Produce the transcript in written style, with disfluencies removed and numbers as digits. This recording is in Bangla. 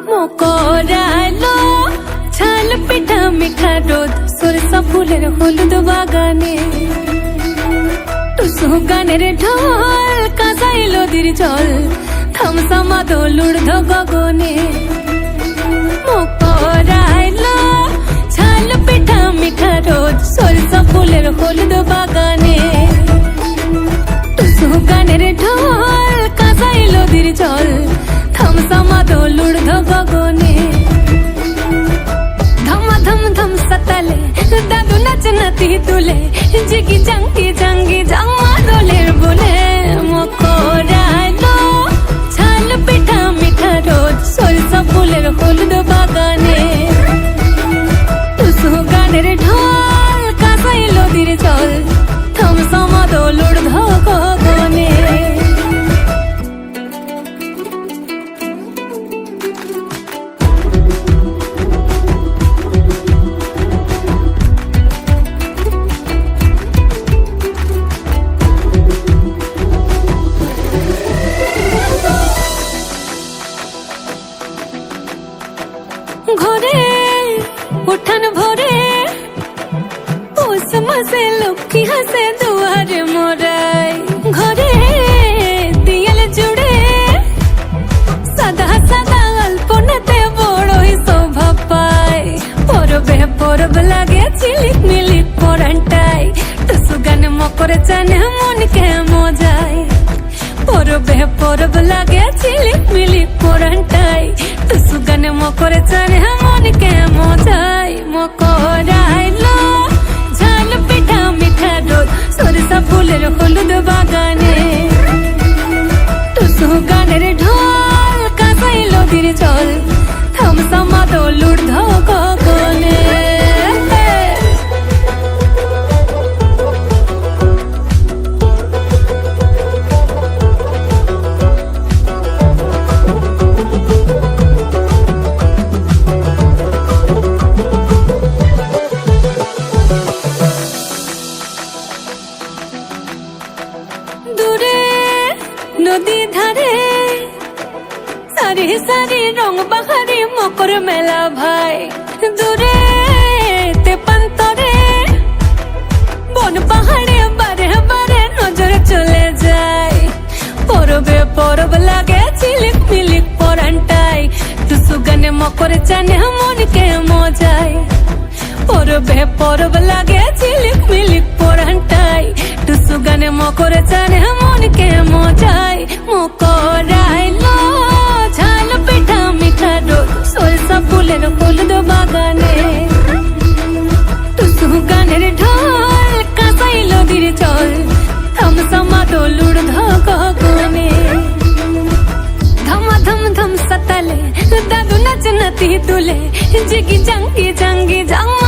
মকরালো ছাল পিঠা মিঠা রোদ সরষা ফুলের হলুদ বাগানে টুসু গানের ঢোল কাঁসাই নদীর জল থামসামা দোলুর্ধ গগনে মকরালো ছাল পিঠা মিঠা রোদ সরষা ফুলের হলুদ বাগানে টুসু গানের ঢোল কাঁসাই নদীর জল থামসামা দোলুর্ধ গগনে ধমা ধম ধম সতালে দাদু নাচ নাতি তুলে জিগি জাঙ্গি জাঙ্গি জামা দোলের বলে মকরালো ছাল পিঠা মিঠা রোদ সরষা ফুলের হলুদ বাগানে টুসু গানের ঢোল কাঁসাই নদীর জল থামসামা দোলুর্ধ গগনে ঘরে উঠান ভরে পৌষ মাসে লক্ষ্মী হাসে দুয়ারে মোরাই ঘরে দিয়াল জুড়ে সাদা সাদা অল্পনাতে বড়ই শোভা পায় পরবে পরব লাগে চিলিক মিলিক পরান্টাই টুসু গান মকর চানে মনকে মজায় পরবে পরব লাগে চিলিক মিলিক পরান্টাই টুসু গানে মকর চানে মনকে মজাই মকরাইলো ঝাল পিঠা মিঠা রোদ সরষা ফুলের হলুদ বাগানে টুসু গানের ঢোল কাঁসাই নদীর জল থামসামা দোলুর্ধ গগনে দূরে নদী ধারে সারি সারি রং বাহারি মকর মেলা ভাই দূরে তেপান্তরে বন পাহাড়ে বারে বারে নজর চলে যায় পরবে পরব লাগে চিলিক মিলিক পরান্টাই টুসু গানে মকর চানে মনকে মজায় পরবে পরব লাগে চিলিক মিলিক পরান্টাই টুসু গানে মকর চানে মনকে মজায় মকরাইলো ঝাল পিঠা মিঠা রোদ সরষা ফুলের হলুদ বাগানে টুসু গানের ঢোল কাঁসাই নদীর জল থামসামা দোলুর্ধ গগনে ধমা ধম ধম সতালে দাদু নাচ নাতি তুলে জিগি জাঙ্গি জাঙ্গি জামা